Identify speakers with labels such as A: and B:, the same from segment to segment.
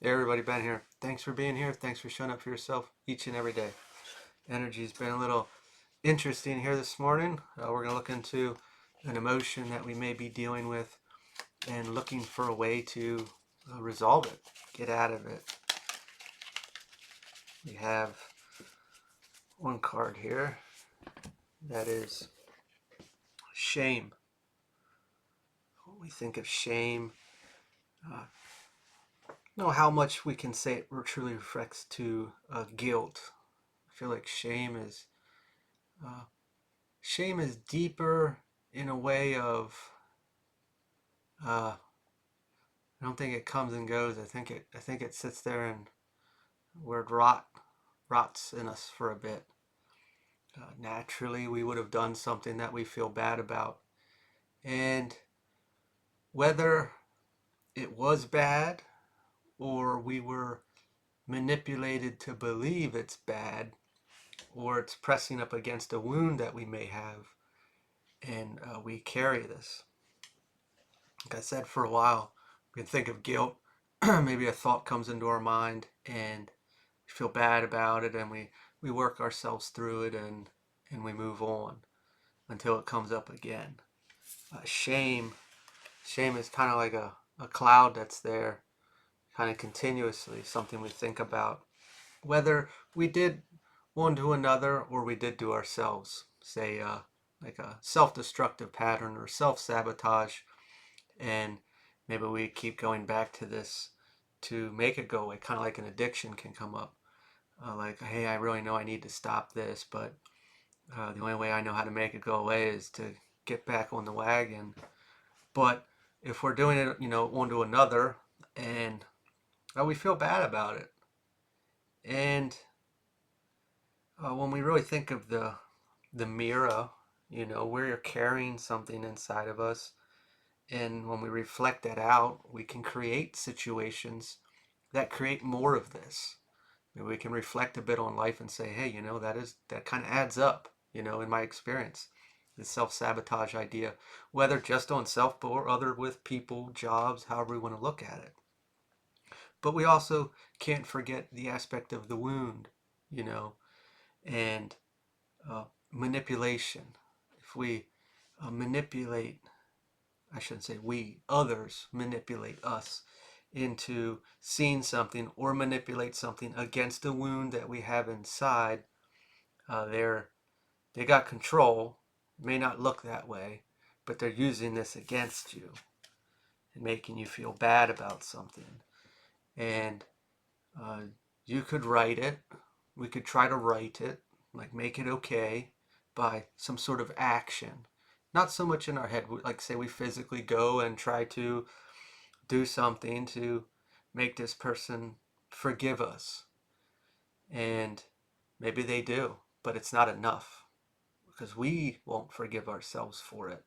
A: Hey everybody, Ben here. Thanks for being here. Thanks for showing up for yourself each and every day. Energy's been a little interesting here this morning. We're going to look into an emotion that we may be dealing with and looking for a way to resolve it, get out of it. We have one card here that is shame. When we think of shame, uh, know how much we can say it truly reflects to guilt. I feel like uh, shame is deeper in a way of I don't think it comes and goes. I think it sits there and where it rots in us for a bit. Naturally, we would have done something that we feel bad about, and whether it was bad or we were manipulated to believe it's bad, or it's pressing up against a wound that we may have, and we carry this. Like I said, for a while, we can think of guilt. Maybe a thought comes into our mind, and feel bad about it, and we work ourselves through it, and we move on until it comes up again. Shame is kind of like a cloud that's there kind of continuously, something we think about whether we did one to another or we did to ourselves, say like a self-destructive pattern or self-sabotage, and maybe we keep going back to this to make it go away, kind of like an addiction can come up. Like, hey, I really know I need to stop this, but the only way I know how to make it go away is to get back on the wagon. But if we're doing it, one to another, and we feel bad about it, and when we really think of the mirror, we're carrying something inside of us, and when we reflect that out, we can create situations that create more of this. Maybe we can reflect a bit on life and say, hey, that kind of adds up, in my experience. The self-sabotage idea, whether just on self or other with people, jobs, however we want to look at it. But we also can't forget the aspect of the wound, you know, and manipulation. If we manipulate, I shouldn't say we, others manipulate us into seeing something or manipulate something against a wound that we have inside, they got control. It may not look that way, but they're using this against you and making you feel bad about something. And uh, you could write it. We could try to write it, like make it okay by some sort of action. Not so much in our head, like say we physically go and try to do something to make this person forgive us. And maybe they do, but it's not enough because we won't forgive ourselves for it.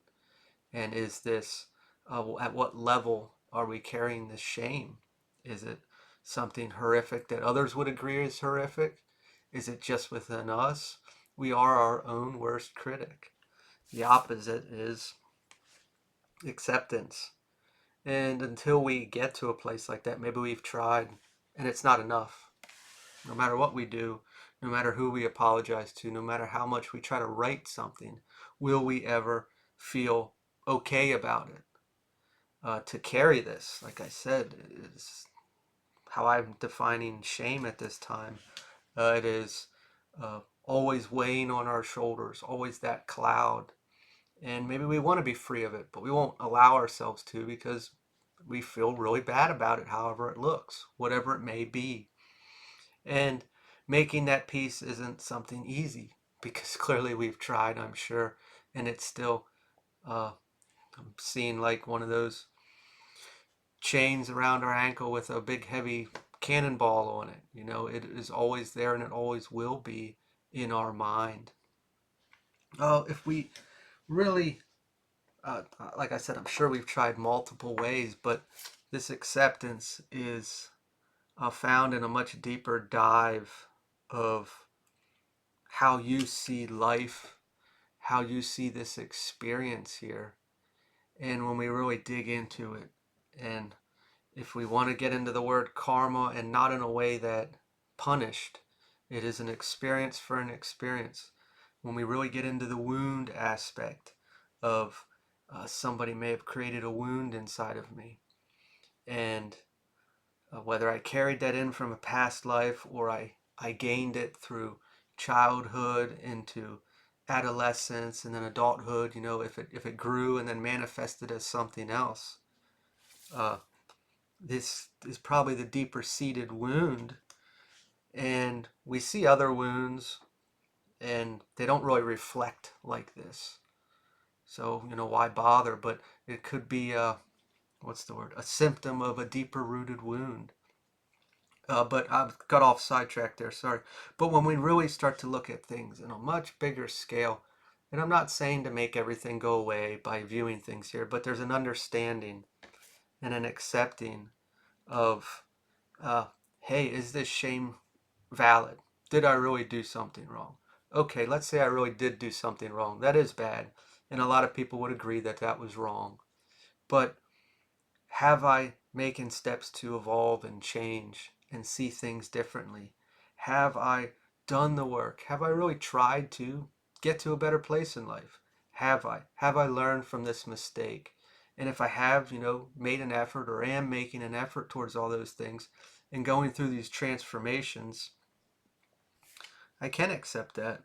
A: And is this, at what level are we carrying this shame? Is it something horrific that others would agree is horrific? Is it just within us? We are our own worst critic. The opposite is acceptance. And until we get to a place like that, maybe we've tried and it's not enough. No matter what we do, no matter who we apologize to, no matter how much we try to write something, will we ever feel okay about it? To carry this, like I said, is how I'm defining shame at this time. It is always weighing on our shoulders, always that cloud. And maybe we want to be free of it, but we won't allow ourselves to because we feel really bad about it, however it looks, whatever it may be. And making that peace isn't something easy because clearly we've tried, I'm sure, and it's still, I'm seeing like one of those chains around our ankle with a big heavy cannonball on it. It is always there and it always will be in our mind. If we really, like I said, I'm sure we've tried multiple ways, but this acceptance is found in a much deeper dive of how you see life, how you see this experience here. And when we really dig into it, and if we want to get into the word karma, and not in a way that punished, it is an experience for an experience. When we really get into the wound aspect of somebody may have created a wound inside of me, and whether I carried that in from a past life or I gained it through childhood into adolescence and then adulthood, if it grew and then manifested as something else. Uh, this is probably the deeper seated wound. And we see other wounds and they don't really reflect like this. So, why bother? But it could be what's the word? A symptom of a deeper rooted wound. But I got off sidetrack there, sorry. But when we really start to look at things in a much bigger scale, and I'm not saying to make everything go away by viewing things here, but there's an understanding and an accepting of, uh, hey, is this shame valid? Did I really do something wrong? Okay, let's say I really did do something wrong. That is bad. And a lot of people would agree that that was wrong. But have I making steps to evolve and change and see things differently? Have I done the work? Have I really tried to get to a better place in life? Have I? Have I learned from this mistake? And if I have, made an effort or am making an effort towards all those things and going through these transformations, I can accept that,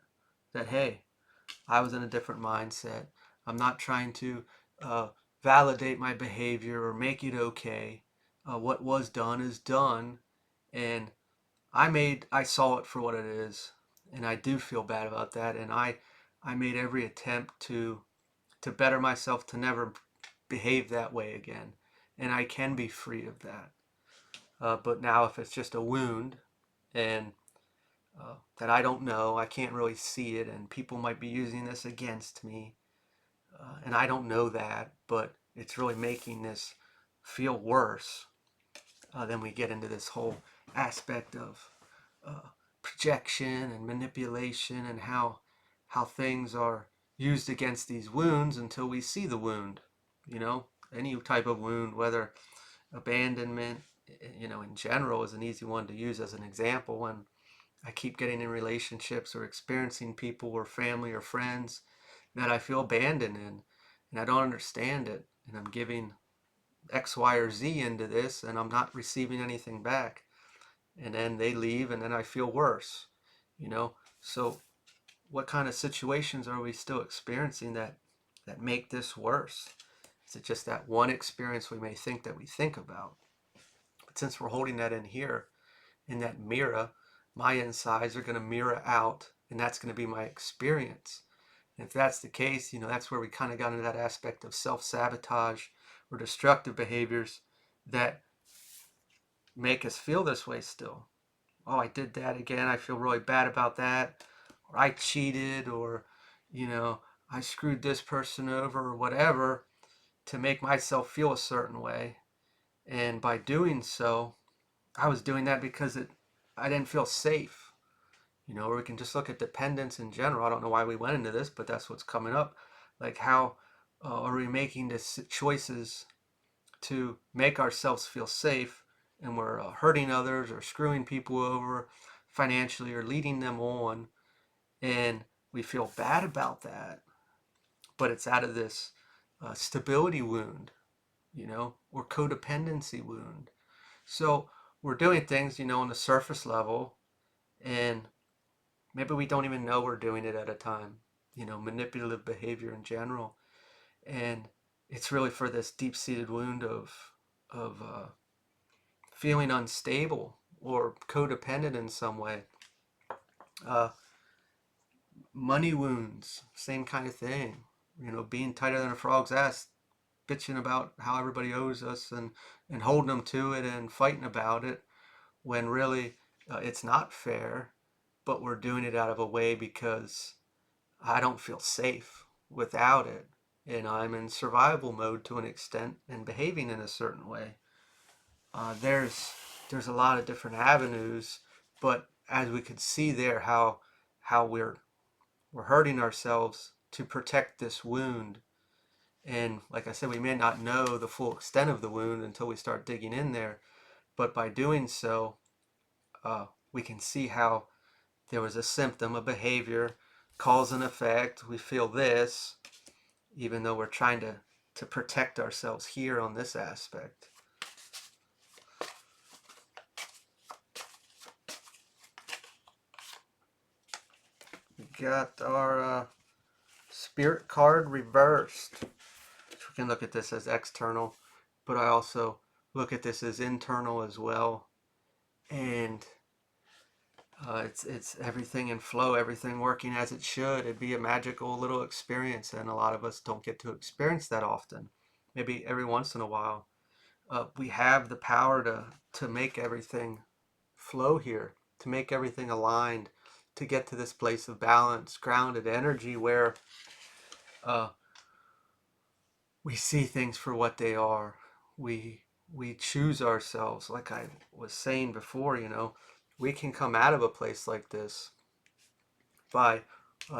A: hey, I was in a different mindset. I'm not trying to uh, validate my behavior or make it okay. What was done is done, and I saw it for what it is, and I do feel bad about that. And I made every attempt to better myself to never behave that way again, and I can be free of that. But now, if it's just a wound and that I don't know, I can't really see it, and people might be using this against me, and I don't know that, but it's really making this feel worse. Then we get into this whole aspect of uh, projection and manipulation and how things are used against these wounds until we see the wound. You know, any type of wound, whether abandonment, in general, is an easy one to use as an example. When I keep getting in relationships or experiencing people or family or friends that I feel abandoned in, and I don't understand it, and I'm giving X, Y, or Z into this, and I'm not receiving anything back, and then they leave, and then I feel worse, So, what kind of situations are we still experiencing that make this worse? Is it just that one experience we may think that we think about? But since we're holding that in here, in that mirror, my insides are going to mirror out, and that's going to be my experience. And if that's the case, that's where we kind of got into that aspect of self-sabotage or destructive behaviors that make us feel this way still. Oh, I did that again. I feel really bad about that. Or I cheated, or, you know, I screwed this person over, or whatever, to make myself feel a certain way. And by doing so, I was doing that because I didn't feel safe. Or we can just look at dependence in general. I don't know why we went into this, but that's what's coming up. Like, how are we making choices to make ourselves feel safe, and we're hurting others or screwing people over financially or leading them on, and we feel bad about that, but it's out of this stability wound, or codependency wound. So we're doing things, on the surface level, and maybe we don't even know we're doing it at a time, manipulative behavior in general. And it's really for this deep-seated wound of feeling unstable or codependent in some way. Uh, Money wounds, same kind of thing. Being tighter than a frog's ass, bitching about how everybody owes us, and holding them to it and fighting about it, when really it's not fair, but we're doing it out of a way because I don't feel safe without it. And I'm in survival mode to an extent and behaving in a certain way. There's a lot of different avenues, but as we could see there, how we're hurting ourselves to protect this wound, And like I said, we may not know the full extent of the wound until we start digging in there. But by doing so, we can see how there was a symptom, a behavior, cause and effect. We feel this, even though we're trying to protect ourselves here on this aspect. We got our spirit card reversed. We can look at this as external, but I also look at this as internal as well. And it's everything in flow, everything working as it should. It'd be a magical little experience, and a lot of us don't get to experience that often. Maybe every once in a while. We have the power to make everything flow here, to make everything aligned, to get to this place of balance, grounded energy where uh, we see things for what they are. We choose ourselves, like I was saying before. We can come out of a place like this by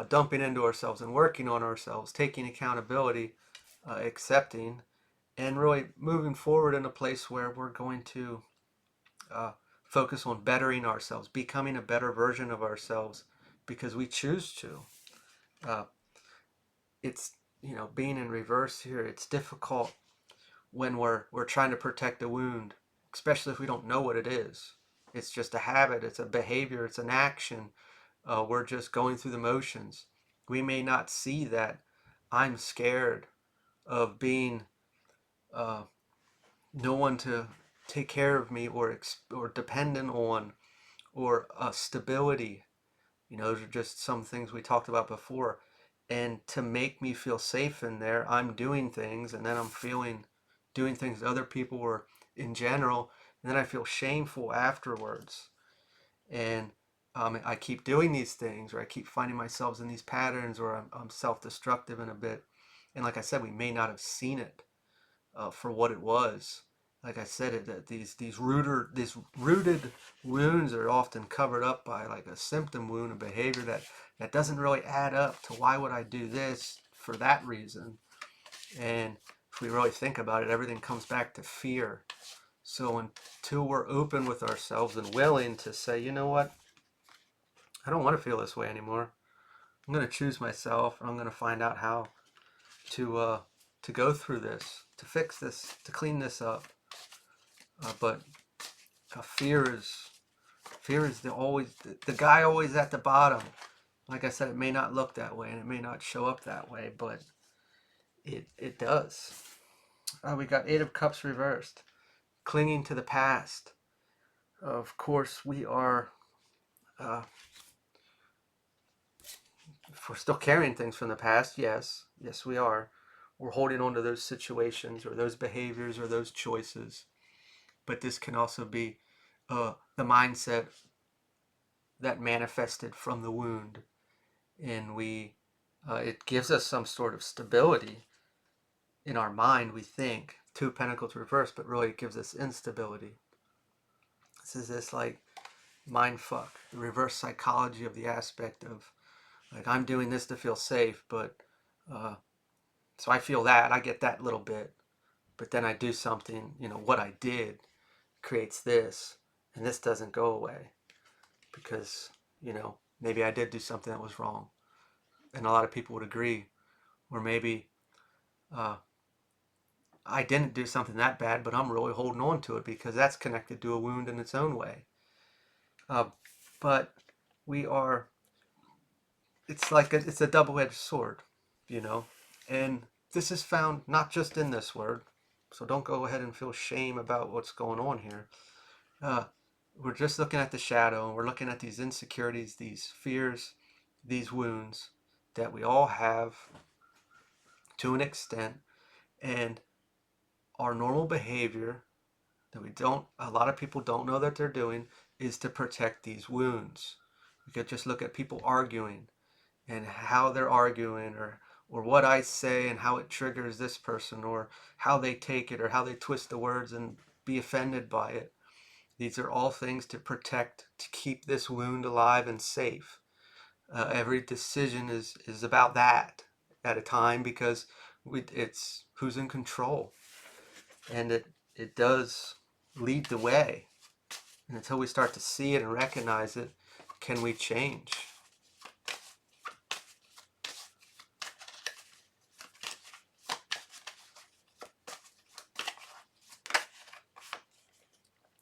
A: dumping into ourselves and working on ourselves, taking accountability, accepting, and really moving forward in a place where we're going to uh, focus on bettering ourselves, becoming a better version of ourselves because we choose to. Uh, it's being in reverse here. It's difficult when we're trying to protect a wound, especially if we don't know what it is. It's just a habit. It's a behavior. It's an action. We're just going through the motions. We may not see that I'm scared of being uh, no one to take care of me or dependent on or stability. Those are just some things we talked about before. And to make me feel safe in there, I'm doing things, and then I'm doing things to other people or in general, and then I feel shameful afterwards. And I keep doing these things, or I keep finding myself in these patterns, or I'm self-destructive in a bit. And like I said, we may not have seen it for what it was. Like I said, these rooted wounds are often covered up by like a symptom wound, a behavior that doesn't really add up to why would I do this for that reason. And if we really think about it, everything comes back to fear. So until we're open with ourselves and willing to say, you know what, I don't want to feel this way anymore. I'm going to choose myself, and I'm going to find out how to uh, to go through this, to fix this, to clean this up. But fear is the guy always at the bottom. Like I said, it may not look that way and it may not show up that way, but it does. We got Eight of Cups reversed, clinging to the past. Of course, we are. If we're still carrying things from the past, yes, we are. We're holding on to those situations or those behaviors or those choices. But this can also be the mindset that manifested from the wound, and it gives us some sort of stability in our mind. We think Two of Pentacles reversed, but really it gives us instability. This is this like mind fuck, the reverse psychology of the aspect of like I'm doing this to feel safe, but so I feel that I get that little bit, but then I do something. What I did creates this, and this doesn't go away because maybe I did do something that was wrong, and a lot of people would agree. Or maybe uh, I didn't do something that bad, but I'm really holding on to it because that's connected to a wound in its own way. Uh, but we are, it's like it's a double-edged sword, you know, and this is found not just in this word. So don't go ahead and feel shame about what's going on here. Uh, we're just looking at the shadow, and we're looking at these insecurities, these fears, these wounds that we all have to an extent, and our normal behavior that a lot of people don't know that they're doing is to protect these wounds. We could just look at people arguing and how they're arguing, or what I say and how it triggers this person, or how they take it, or how they twist the words and be offended by it. These are all things to protect, to keep this wound alive and safe. Every decision is about that at a time because It's who's in control, and it does lead the way. And until we start to see it and recognize it, can we change?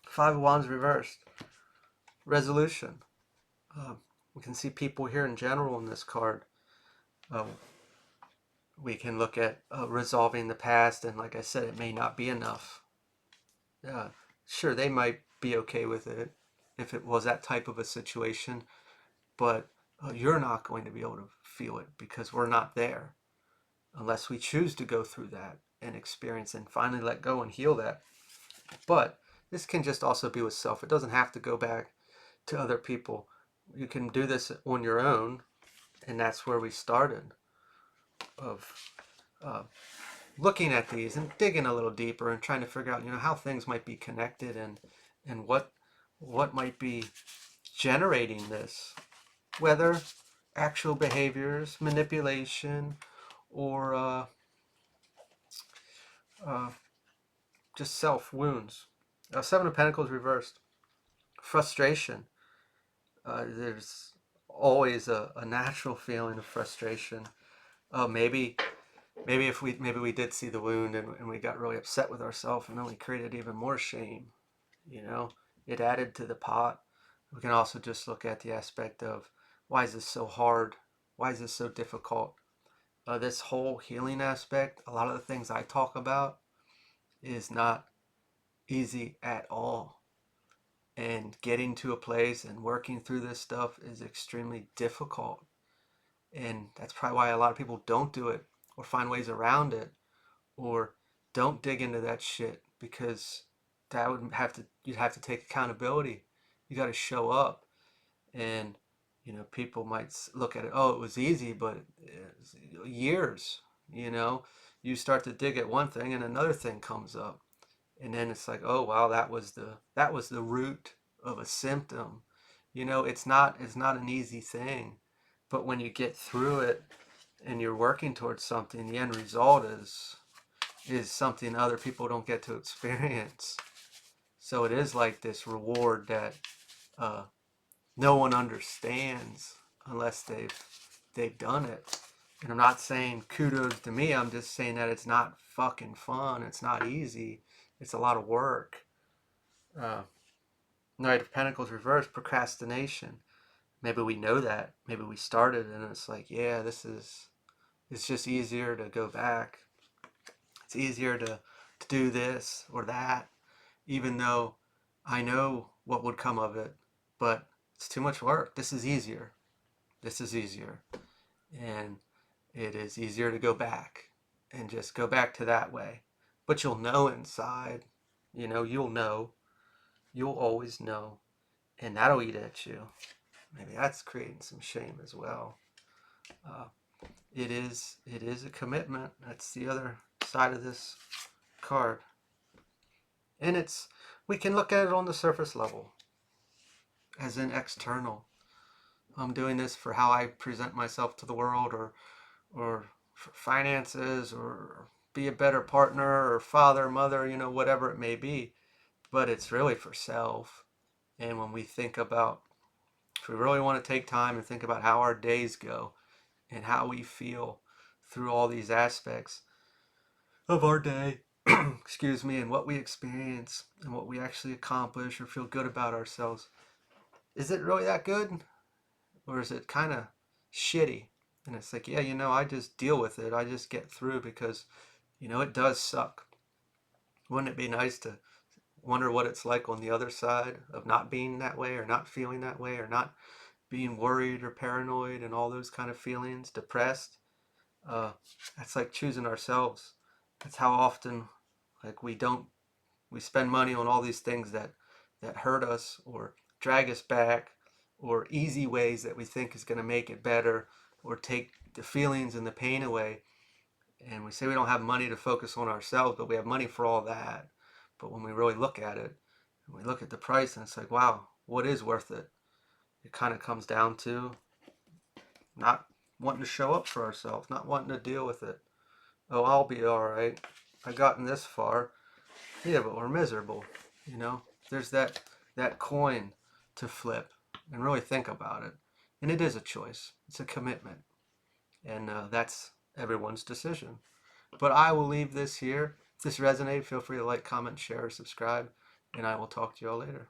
A: Five of Wands reversed. Resolution. We can see people here in general in this card. Uh, we can look at resolving the past, and like I said, it may not be enough. Sure, they might be okay with it if it was that type of a situation, but you're not going to be able to feel it because we're not there unless we choose to go through that and experience and finally let go and heal that. But this can just also be with self. It doesn't have to go back to other people. You can do this on your own, and that's where we started, of looking at these and digging a little deeper and trying to figure out, how things might be connected, and what might be generating this, whether actual behaviors, manipulation, or just self wounds. Seven of Pentacles reversed. Frustration. There's always a natural feeling of frustration. Maybe we did see the wound, and we got really upset with ourselves, and then we created even more shame. It added to the pot. We can also just look at the aspect of, why is this so hard? Why is this so difficult? This whole healing aspect, a lot of the things I talk about is not easy at all. And getting to a place and working through this stuff is extremely difficult. And that's probably why a lot of people don't do it, or find ways around it, or don't dig into that shit, because you'd have to take accountability. You got to show up. And people might look at it, oh, it was easy, but years, you start to dig at one thing and another thing comes up, and then it's like, oh wow, that was the root of a symptom. It's not an easy thing, but when you get through it and you're working towards something, the end result is something other people don't get to experience. So it is like this reward that no one understands unless they've done it. And I'm not saying kudos to me. I'm just saying that it's not fucking fun. It's not easy. It's a lot of work. Knight of Pentacles reversed. Procrastination. Maybe we know that. Maybe we started and it's like, yeah, it's just easier to go back. It's easier to do this or that, even though I know what would come of it, but it's too much work. This is easier. And it is easier to go back and just go back to that way. But you'll know inside, you'll always know, and that'll eat at you. Maybe that's creating some shame as well. It is a commitment. That's the other side of this card. And we can look at it on the surface level, as in external. I'm doing this for how I present myself to the world, or for finances, or be a better partner or father, mother, whatever it may be. But it's really for self. And when we think about, if we really want to take time and think about how our days go and how we feel through all these aspects of our day, excuse me, and what we experience and what we actually accomplish or feel good about ourselves, is it really that good? Or is it kind of shitty? And it's like, yeah, I just deal with it. I just get through because, it does suck. Wouldn't it be nice to wonder what it's like on the other side of not being that way, or not feeling that way, or not being worried or paranoid and all those kind of feelings, depressed? That's like choosing ourselves. That's how often, like, we spend money on all these things that hurt us or drag us back, or easy ways that we think is going to make it better or take the feelings and the pain away. And we say we don't have money to focus on ourselves, but we have money for all that. But when we really look at it, and we look at the price, and it's like, wow, what is worth it? It kind of comes down to not wanting to show up for ourselves, not wanting to deal with it. oh, I'll be all right. I've gotten this far. Yeah, but we're miserable. You know, there's that coin to flip and really think about it. And it is a choice. It's a commitment, and that's everyone's decision. But I will leave this here. If this resonated, feel free to like, comment, share, or subscribe, and I will talk to you all later.